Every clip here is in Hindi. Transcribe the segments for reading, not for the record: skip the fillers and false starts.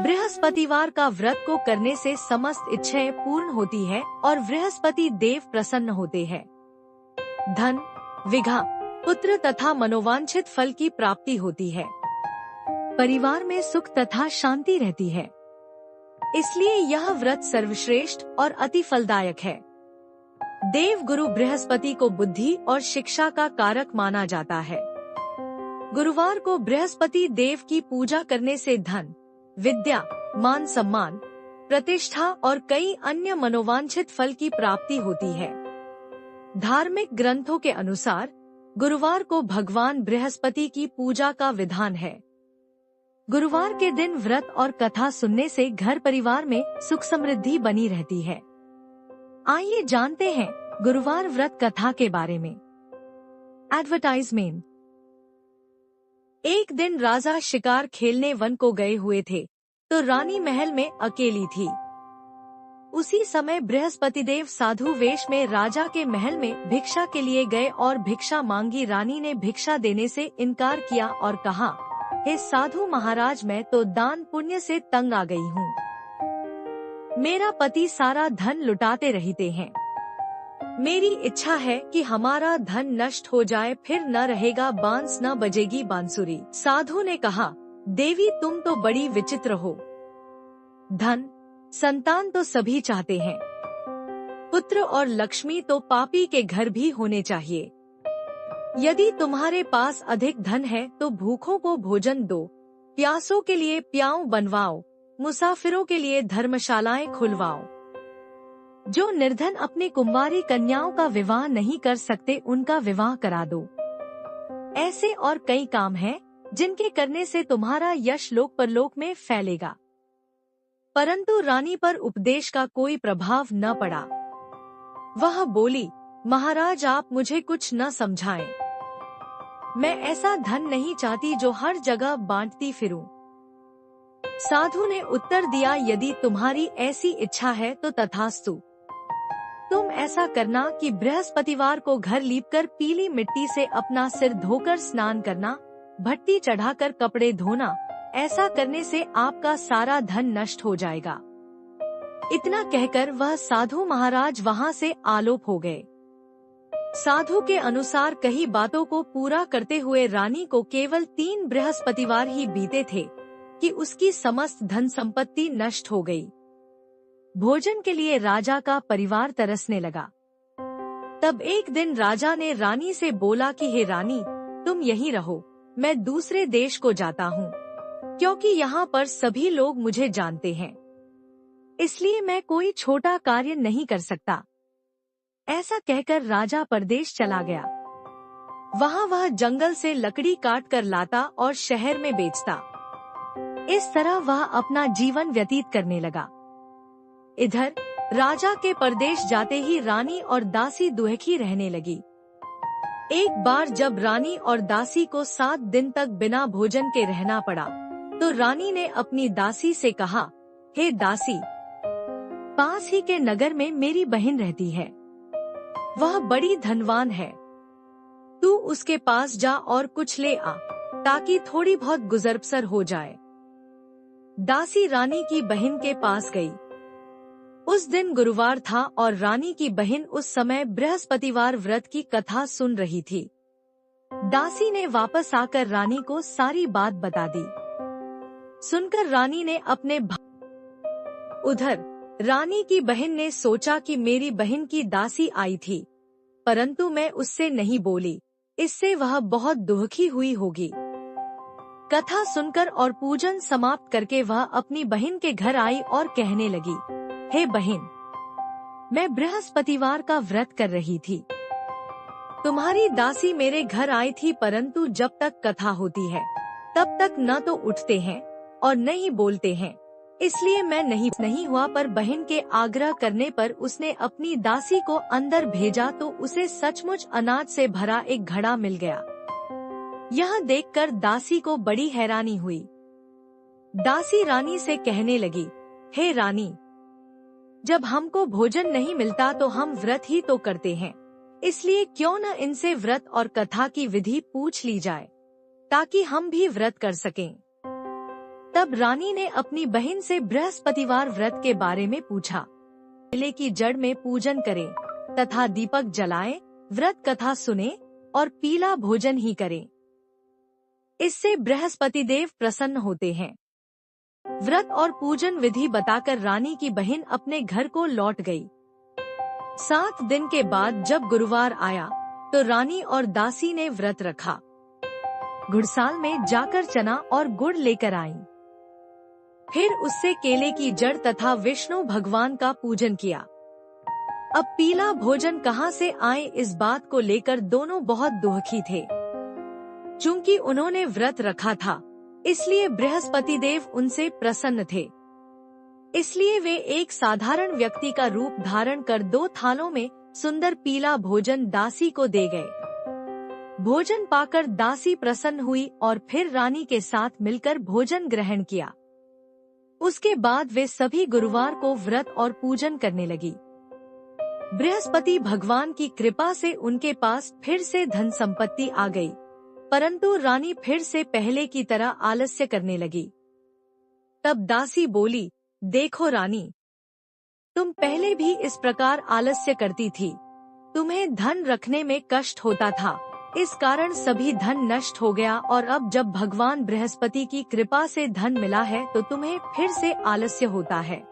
बृहस्पतिवार का व्रत को करने से समस्त इच्छाएं पूर्ण होती है और बृहस्पति देव प्रसन्न होते हैं। धन, विघा, पुत्र तथा मनोवांछित फल की प्राप्ति होती है। परिवार में सुख तथा शांति रहती है। इसलिए यह व्रत सर्वश्रेष्ठ और अति फलदायक है। देव गुरु बृहस्पति को बुद्धि और शिक्षा का कारक माना जाता है। गुरुवार को बृहस्पति देव की पूजा करने से धन, विद्या, मान सम्मान, प्रतिष्ठा और कई अन्य मनोवांछित फल की प्राप्ति होती है। धार्मिक ग्रंथों के अनुसार गुरुवार को भगवान बृहस्पति की पूजा का विधान है। गुरुवार के दिन व्रत और कथा सुनने से घर परिवार में सुख समृद्धि बनी रहती है। आइए जानते हैं गुरुवार व्रत कथा के बारे में। एडवर्टाइजमेंट। एक दिन राजा शिकार खेलने वन को गए हुए थे, तो रानी महल में अकेली थी। उसी समय बृहस्पति देव साधु वेश में राजा के महल में भिक्षा के लिए गए और भिक्षा मांगी। रानी ने भिक्षा देने से इनकार किया और कहा, हे साधु महाराज, मैं तो दान पुण्य से तंग आ गई हूँ। मेरा पति सारा धन लुटाते रहते हैं। मेरी इच्छा है कि हमारा धन नष्ट हो जाए, फिर न रहेगा बांस न बजेगी बांसुरी। साधु ने कहा, देवी तुम तो बड़ी विचित्र हो। धन, संतान तो सभी चाहते हैं। पुत्र और लक्ष्मी तो पापी के घर भी होने चाहिए। यदि तुम्हारे पास अधिक धन है तो भूखों को भोजन दो, प्यासों के लिए प्याऊ बनवाओ, मुसाफिरों के लिए धर्मशालाएं खुलवाओ। जो निर्धन अपनी कुंवारी कन्याओं का विवाह नहीं कर सकते, उनका विवाह करा दो। ऐसे और कई काम हैं जिनके करने से तुम्हारा यश लोक परलोक में फैलेगा। परंतु रानी पर उपदेश का कोई प्रभाव न पड़ा। वह बोली, महाराज आप मुझे कुछ न समझाएं। मैं ऐसा धन नहीं चाहती जो हर जगह बांटती फिरूं। साधु ने उत्तर दिया, यदि तुम्हारी ऐसी इच्छा है तो तथास्तु। तुम ऐसा करना कि बृहस्पतिवार को घर लीपकर पीली मिट्टी से अपना सिर धोकर स्नान करना, भट्टी चढ़ाकर कपड़े धोना। ऐसा करने से आपका सारा धन नष्ट हो जाएगा। इतना कहकर वह साधु महाराज वहां से आलोप हो गए। साधु के अनुसार कई बातों को पूरा करते हुए रानी को केवल 3 बृहस्पतिवार ही बीते थे कि उसकी समस्त धन संपत्ति नष्ट हो गई। भोजन के लिए राजा का परिवार तरसने लगा। तब एक दिन राजा ने रानी से बोला कि हे रानी, तुम यहीं रहो, मैं दूसरे देश को जाता हूँ, क्योंकि यहाँ पर सभी लोग मुझे जानते हैं। इसलिए मैं कोई छोटा कार्य नहीं कर सकता। ऐसा कहकर राजा परदेश चला गया। वहाँ वह जंगल से लकड़ी काट कर लाता और शहर में बेचता। इस तरह वह अपना जीवन व्यतीत करने लगा। इधर राजा के परदेश जाते ही रानी और दासी दुखी रहने लगी। एक बार जब रानी और दासी को 7 दिन तक बिना भोजन के रहना पड़ा, तो रानी ने अपनी दासी से कहा, हे दासी, पास ही के नगर में मेरी बहन रहती है। वह बड़ी धनवान है। तू उसके पास जा और कुछ ले आ, ताकि थोड़ी बहुत गुजर बसर हो जाए। दासी रानी की बहन के पास गई। उस दिन गुरुवार था और रानी की बहन उस समय बृहस्पतिवार व्रत की कथा सुन रही थी। दासी ने वापस आकर रानी को सारी बात बता दी। सुनकर रानी ने अपने उधर रानी की बहन ने सोचा कि मेरी बहन की दासी आई थी, परंतु मैं उससे नहीं बोली, इससे वह बहुत दुखी हुई होगी। कथा सुनकर और पूजन समाप्त करके वह अपनी बहन के घर आई और कहने लगी, हे बहन, मैं बृहस्पतिवार का व्रत कर रही थी। तुम्हारी दासी मेरे घर आई थी, परंतु जब तक कथा होती है तब तक न तो उठते हैं और न ही बोलते हैं, इसलिए मैं नहीं हुआ। पर बहन के आग्रह करने पर उसने अपनी दासी को अंदर भेजा तो उसे सचमुच अनाज से भरा एक घड़ा मिल गया। यह देखकर दासी को बड़ी हैरानी हुई। दासी रानी से कहने लगी, हे रानी, जब हमको भोजन नहीं मिलता तो हम व्रत ही तो करते हैं, इसलिए क्यों न इनसे व्रत और कथा की विधि पूछ ली जाए, ताकि हम भी व्रत कर सकें। तब रानी ने अपनी बहन से बृहस्पतिवार व्रत के बारे में पूछा। केले की जड़ में पूजन करें तथा दीपक जलाएं, व्रत कथा सुने और पीला भोजन ही करें। इससे बृहस्पति देव प्रसन्न होते हैं। व्रत और पूजन विधि बताकर रानी की बहन अपने घर को लौट गई। 7 दिन के बाद जब गुरुवार आया तो रानी और दासी ने व्रत रखा। घुड़साल में जाकर चना और गुड़ लेकर आईं। फिर उससे केले की जड़ तथा विष्णु भगवान का पूजन किया। अब पीला भोजन कहाँ से आए, इस बात को लेकर दोनों बहुत दुखी थे। चूंकि उन्होंने व्रत रखा था, इसलिए बृहस्पति देव उनसे प्रसन्न थे। इसलिए वे एक साधारण व्यक्ति का रूप धारण कर 2 थालों में सुंदर पीला भोजन दासी को दे गए। भोजन पाकर दासी प्रसन्न हुई और फिर रानी के साथ मिलकर भोजन ग्रहण किया। उसके बाद वे सभी गुरुवार को व्रत और पूजन करने लगी। बृहस्पति भगवान की कृपा से उनके पास फिर से धन संपत्ति आ गई, परंतु रानी फिर से पहले की तरह आलस्य करने लगी। तब दासी बोली, देखो रानी, तुम पहले भी इस प्रकार आलस्य करती थी। तुम्हें धन रखने में कष्ट होता था, इस कारण सभी धन नष्ट हो गया, और अब जब भगवान बृहस्पति की कृपा से धन मिला है तो तुम्हें फिर से आलस्य होता है।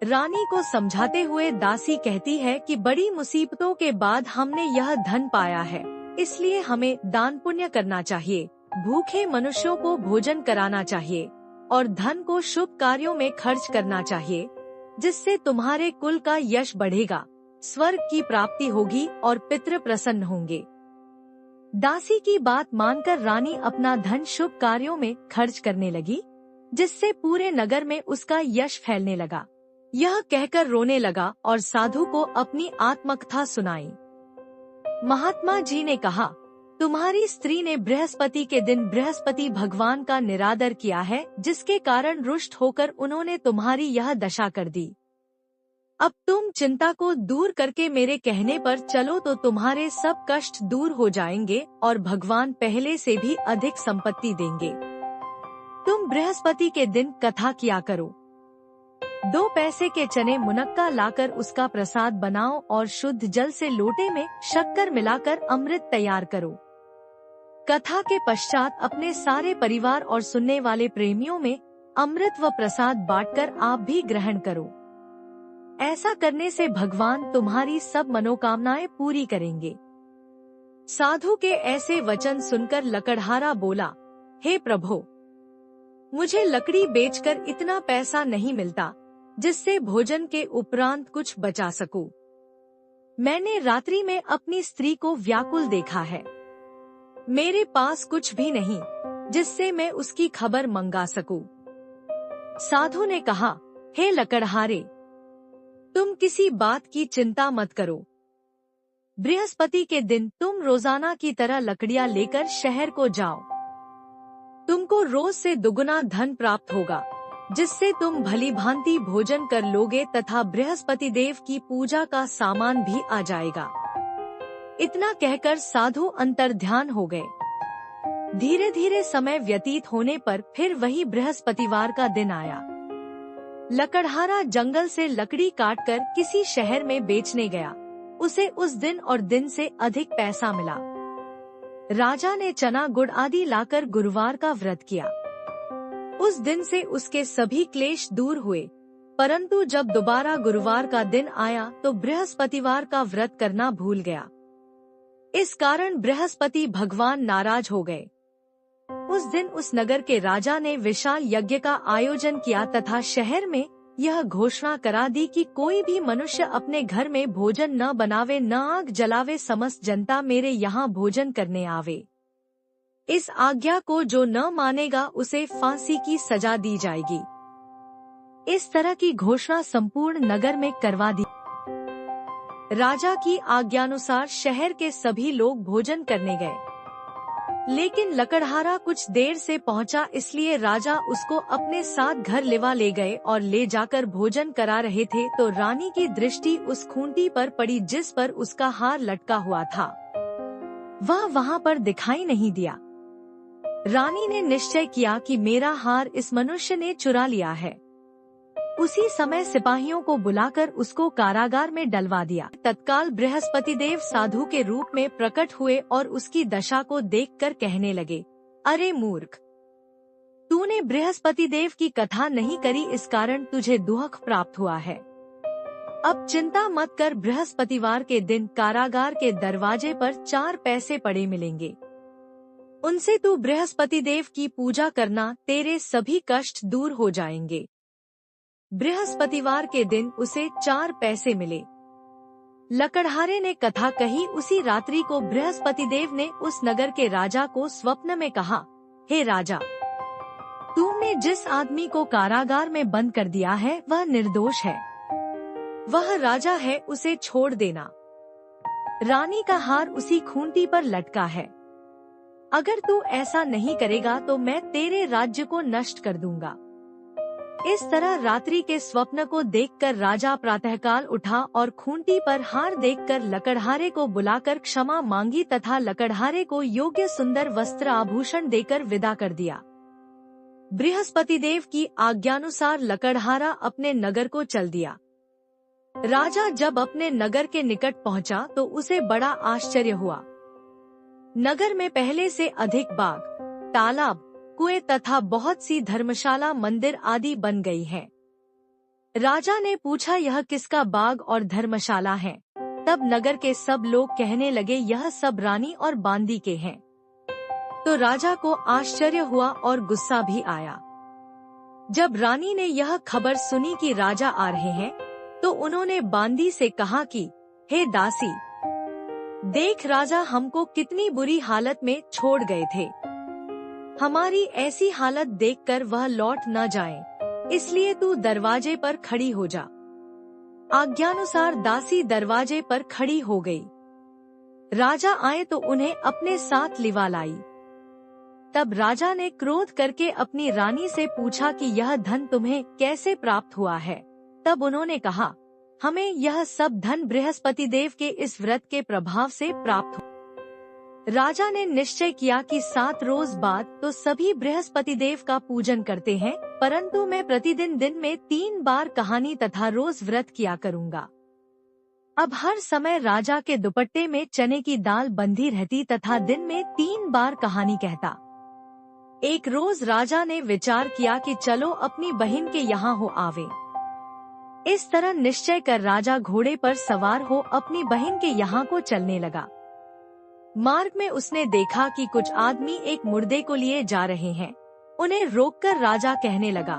रानी को समझाते हुए दासी कहती है कि बड़ी मुसीबतों के बाद हमने यह धन पाया है, इसलिए हमें दान पुण्य करना चाहिए, भूखे मनुष्यों को भोजन कराना चाहिए और धन को शुभ कार्यों में खर्च करना चाहिए, जिससे तुम्हारे कुल का यश बढ़ेगा, स्वर्ग की प्राप्ति होगी और पितृ प्रसन्न होंगे। दासी की बात मानकर रानी अपना धन शुभ कार्यों में खर्च करने लगी, जिससे पूरे नगर में उसका यश फैलने लगा। यह कहकर रोने लगा और साधु को अपनी आत्मकथा सुनाई। महात्मा जी ने कहा, तुम्हारी स्त्री ने बृहस्पति के दिन बृहस्पति भगवान का निरादर किया है, जिसके कारण रुष्ट होकर उन्होंने तुम्हारी यह दशा कर दी। अब तुम चिंता को दूर करके मेरे कहने पर चलो तो तुम्हारे सब कष्ट दूर हो जाएंगे और भगवान पहले से भी अधिक संपत्ति देंगे। तुम बृहस्पति के दिन कथा किया करो। 2 पैसे के चने मुनक्का लाकर उसका प्रसाद बनाओ और शुद्ध जल से लोटे में शक्कर मिलाकर अमृत तैयार करो। कथा के पश्चात अपने सारे परिवार और सुनने वाले प्रेमियों में अमृत व प्रसाद बांटकर आप भी ग्रहण करो। ऐसा करने से भगवान तुम्हारी सब मनोकामनाएं पूरी करेंगे। साधु के ऐसे वचन सुनकर लकड़हारा बोला, हे प्रभु, मुझे लकड़ी बेचकर इतना पैसा नहीं मिलता जिससे भोजन के उपरांत कुछ बचा सकूं। मैंने रात्रि में अपनी स्त्री को व्याकुल देखा है। मेरे पास कुछ भी नहीं जिससे मैं उसकी खबर मंगा सकूं। साधु ने कहा, हे लकड़हारे, तुम किसी बात की चिंता मत करो। बृहस्पति के दिन तुम रोजाना की तरह लकड़ियां लेकर शहर को जाओ। तुमको रोज से दुगुना धन प्राप्त होगा, जिससे तुम भली भांति भोजन कर लोगे तथा बृहस्पति देव की पूजा का सामान भी आ जाएगा। इतना कहकर साधु अंतर्ध्यान हो गए। धीरे धीरे समय व्यतीत होने पर फिर वही बृहस्पतिवार का दिन आया। लकड़हारा जंगल से लकड़ी काटकर किसी शहर में बेचने गया। उसे उस दिन और दिन से अधिक पैसा मिला। राजा ने चना गुड़ आदि लाकर गुरुवार का व्रत किया। उस दिन से उसके सभी क्लेश दूर हुए, परंतु जब दोबारा गुरुवार का दिन आया तो बृहस्पतिवार का व्रत करना भूल गया। इस कारण बृहस्पति भगवान नाराज हो गए। उस दिन उस नगर के राजा ने विशाल यज्ञ का आयोजन किया तथा शहर में यह घोषणा करा दी कि कोई भी मनुष्य अपने घर में भोजन न बनावे, न आग जलावे, समस्त जनता मेरे यहाँ भोजन करने आवे। इस आज्ञा को जो न मानेगा उसे फांसी की सजा दी जाएगी। इस तरह की घोषणा संपूर्ण नगर में करवा दी। राजा की आज्ञानुसार शहर के सभी लोग भोजन करने गए, लेकिन लकड़हारा कुछ देर से पहुंचा, इसलिए राजा उसको अपने साथ घर ले गए और ले जाकर भोजन करा रहे थे तो रानी की दृष्टि उस खूंटी पर पड़ी जिस पर उसका हार लटका हुआ था। वह वहां पर दिखाई नहीं दिया। रानी ने निश्चय किया कि मेरा हार इस मनुष्य ने चुरा लिया है। उसी समय सिपाहियों को बुलाकर उसको कारागार में डलवा दिया। तत्काल बृहस्पति देव साधु के रूप में प्रकट हुए और उसकी दशा को देखकर कहने लगे, अरे मूर्ख, तूने बृहस्पति देव की कथा नहीं करी, इस कारण तुझे दुख प्राप्त हुआ है। अब चिंता मत कर, बृहस्पतिवार के दिन कारागार के दरवाजे पर 4 पैसे पड़े मिलेंगे। उनसे तू बृहस्पति देव की पूजा करना, तेरे सभी कष्ट दूर हो जाएंगे। बृहस्पतिवार के दिन उसे 4 पैसे मिले। लकड़हारे ने कथा कही। उसी रात्रि को बृहस्पति देव ने उस नगर के राजा को स्वप्न में कहा, हे राजा, तुमने जिस आदमी को कारागार में बंद कर दिया है वह निर्दोष है। वह राजा है, उसे छोड़ देना। रानी का हार उसी खूंटी पर लटका है। अगर तू ऐसा नहीं करेगा तो मैं तेरे राज्य को नष्ट कर दूंगा। इस तरह रात्रि के स्वप्न को देखकर राजा प्रातःकाल उठा और खूंटी पर हार देखकर लकड़हारे को बुलाकर क्षमा मांगी तथा लकड़हारे को योग्य सुंदर वस्त्र आभूषण देकर विदा कर दिया। बृहस्पति देव की आज्ञानुसार लकड़हारा अपने नगर को चल दिया। राजा जब अपने नगर के निकट पहुंचा तो उसे बड़ा आश्चर्य हुआ। नगर में पहले से अधिक बाग, तालाब, कुएं तथा बहुत सी धर्मशाला, मंदिर आदि बन गई हैं। राजा ने पूछा, यह किसका बाग और धर्मशाला है? तब नगर के सब लोग कहने लगे, यह सब रानी और बांदी के हैं। तो राजा को आश्चर्य हुआ और गुस्सा भी आया। जब रानी ने यह खबर सुनी कि राजा आ रहे हैं, तो उन्होंने बांदी से कहा कि हे दासी, देख राजा हमको कितनी बुरी हालत में छोड़ गए थे। हमारी ऐसी हालत देखकर वह लौट न जाएं, इसलिए तू दरवाजे पर खड़ी हो जा। आज्ञानुसार दासी दरवाजे पर खड़ी हो गई। राजा आए तो उन्हें अपने साथ लिवा लाई। तब राजा ने क्रोध करके अपनी रानी से पूछा कि यह धन तुम्हें कैसे प्राप्त हुआ है? तब उन्होंने कहा, हमें यह सब धन बृहस्पति देव के इस व्रत के प्रभाव से प्राप्त हुआ। राजा ने निश्चय किया कि 7 रोज बाद तो सभी बृहस्पति देव का पूजन करते हैं, परंतु मैं प्रतिदिन दिन में 3 बार कहानी तथा रोज व्रत किया करूँगा। अब हर समय राजा के दुपट्टे में चने की दाल बंधी रहती तथा दिन में 3 बार कहानी कहता। एक रोज राजा ने विचार किया कि चलो अपनी बहन के यहाँ हो आवे। इस तरह निश्चय कर राजा घोड़े पर सवार हो अपनी बहन के यहाँ को चलने लगा। मार्ग में उसने देखा कि कुछ आदमी एक मुर्दे को लिए जा रहे हैं। उन्हें रोककर राजा कहने लगा,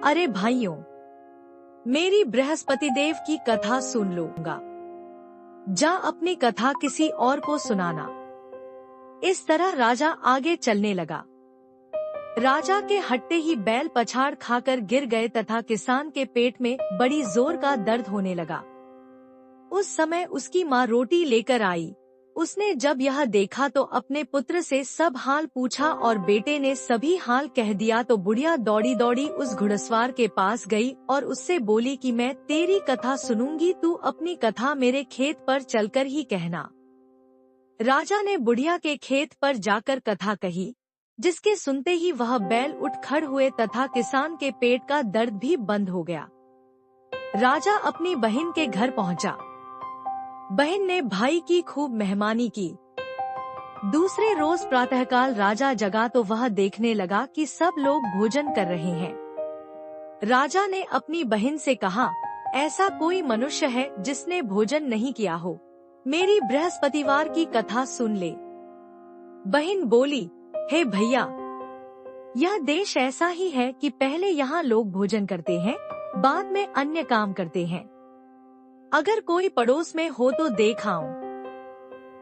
अरे भाइयों, मेरी बृहस्पति देव की कथा सुन लूंगा। जा अपनी कथा किसी और को सुनाना। इस तरह राजा आगे चलने लगा। राजा के हटते ही बैल पछाड़ खाकर गिर गए तथा किसान के पेट में बड़ी जोर का दर्द होने लगा। उस समय उसकी माँ रोटी लेकर आई। उसने जब यह देखा तो अपने पुत्र से सब हाल पूछा और बेटे ने सभी हाल कह दिया। तो बुढ़िया दौड़ी दौड़ी उस घुड़सवार के पास गई और उससे बोली कि मैं तेरी कथा सुनूंगी, तू अपनी कथा मेरे खेत पर चलकर ही कहना। राजा ने बुढ़िया के खेत पर जाकर कथा कही, जिसके सुनते ही वह बैल उठ खड़ हुए तथा किसान के पेट का दर्द भी बंद हो गया। राजा अपनी बहन के घर पहुंचा। बहन ने भाई की खूब मेहमानी की। दूसरे रोज प्रातःकाल राजा जगा तो वह देखने लगा कि सब लोग भोजन कर रहे हैं। राजा ने अपनी बहन से कहा, ऐसा कोई मनुष्य है जिसने भोजन नहीं किया हो, मेरी बृहस्पतिवार की कथा सुन ले। बहन बोली, हे भैया, यह देश ऐसा ही है कि पहले यहाँ लोग भोजन करते हैं, बाद में अन्य काम करते हैं। अगर कोई पड़ोस में हो तो देख आऊं।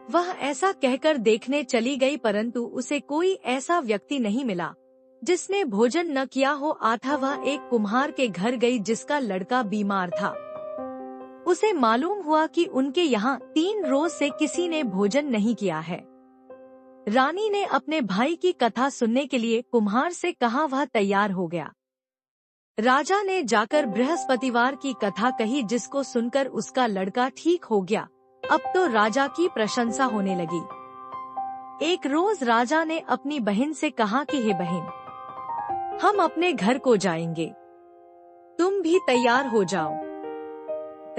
वह ऐसा कहकर देखने चली गई, परंतु उसे कोई ऐसा व्यक्ति नहीं मिला जिसने भोजन न किया हो। अतः वह एक कुम्हार के घर गई जिसका लड़का बीमार था। उसे मालूम हुआ कि उनके यहाँ 3 रोज से किसी ने भोजन नहीं किया है। रानी ने अपने भाई की कथा सुनने के लिए कुम्हार से कहा, वह तैयार हो गया। राजा ने जाकर बृहस्पतिवार की कथा कही, जिसको सुनकर उसका लड़का ठीक हो गया। अब तो राजा की प्रशंसा होने लगी। एक रोज राजा ने अपनी बहन से कहा कि हे बहन, हम अपने घर को जाएंगे, तुम भी तैयार हो जाओ।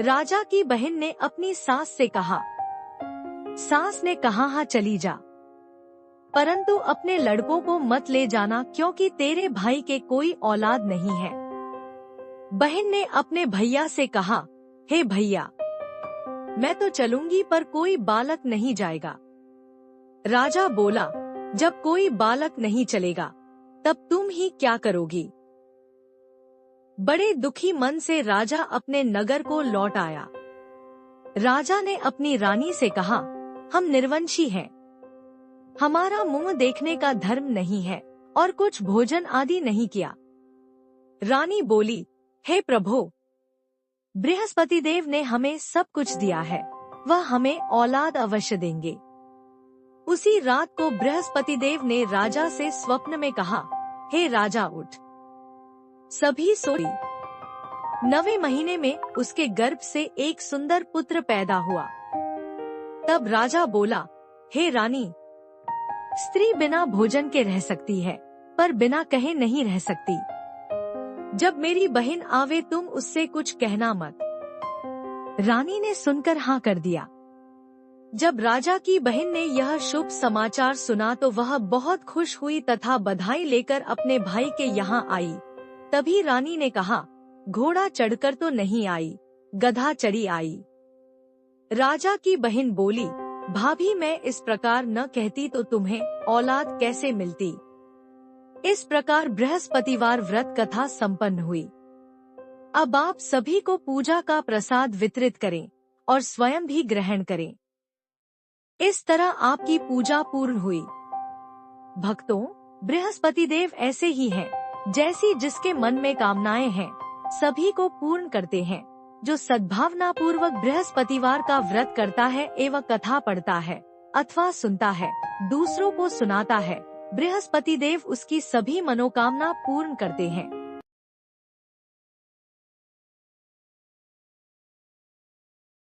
राजा की बहन ने अपनी सास से कहा। सास ने कहा हाँ चली जा, परंतु अपने लड़कों को मत ले जाना क्योंकि तेरे भाई के कोई औलाद नहीं है। बहन ने अपने भैया से कहा, हे भैया, मैं तो चलूंगी पर कोई बालक नहीं जाएगा। राजा बोला, जब कोई बालक नहीं चलेगा तब तुम ही क्या करोगी। बड़े दुखी मन से राजा अपने नगर को लौट आया। राजा ने अपनी रानी से कहा, हम निर्वंशी हैं, हमारा मुंह देखने का धर्म नहीं है और कुछ भोजन आदि नहीं किया। रानी बोली, हे प्रभु, बृहस्पति देव ने हमें सब कुछ दिया है, वह हमें औलाद अवश्य देंगे। उसी रात को बृहस्पति देव ने राजा से स्वप्न में कहा, हे राजा उठ। सभी सोई। 9वें महीने में उसके गर्भ से एक सुंदर पुत्र पैदा हुआ। तब राजा बोला, हे रानी, स्त्री बिना भोजन के रह सकती है पर बिना कहे नहीं रह सकती। जब मेरी बहन आवे तुम उससे कुछ कहना मत। रानी ने सुनकर हाँ कर दिया। जब राजा की बहन ने यह शुभ समाचार सुना तो वह बहुत खुश हुई तथा बधाई लेकर अपने भाई के यहाँ आई। तभी रानी ने कहा, घोड़ा चढ़कर तो नहीं आई, गधा चढ़ी आई। राजा की बहन बोली, भाभी मैं इस प्रकार न कहती तो तुम्हें औलाद कैसे मिलती। इस प्रकार बृहस्पतिवार व्रत कथा संपन्न हुई। अब आप सभी को पूजा का प्रसाद वितरित करें और स्वयं भी ग्रहण करें। इस तरह आपकी पूजा पूर्ण हुई। भक्तों, बृहस्पति देव ऐसे ही हैं, जैसी जिसके मन में कामनाएं हैं सभी को पूर्ण करते हैं। जो सद्भावना पूर्वक बृहस्पतिवार का व्रत करता है एवं कथा पढ़ता है अथवा सुनता है, दूसरों को सुनाता है, बृहस्पति देव उसकी सभी मनोकामना पूर्ण करते हैं।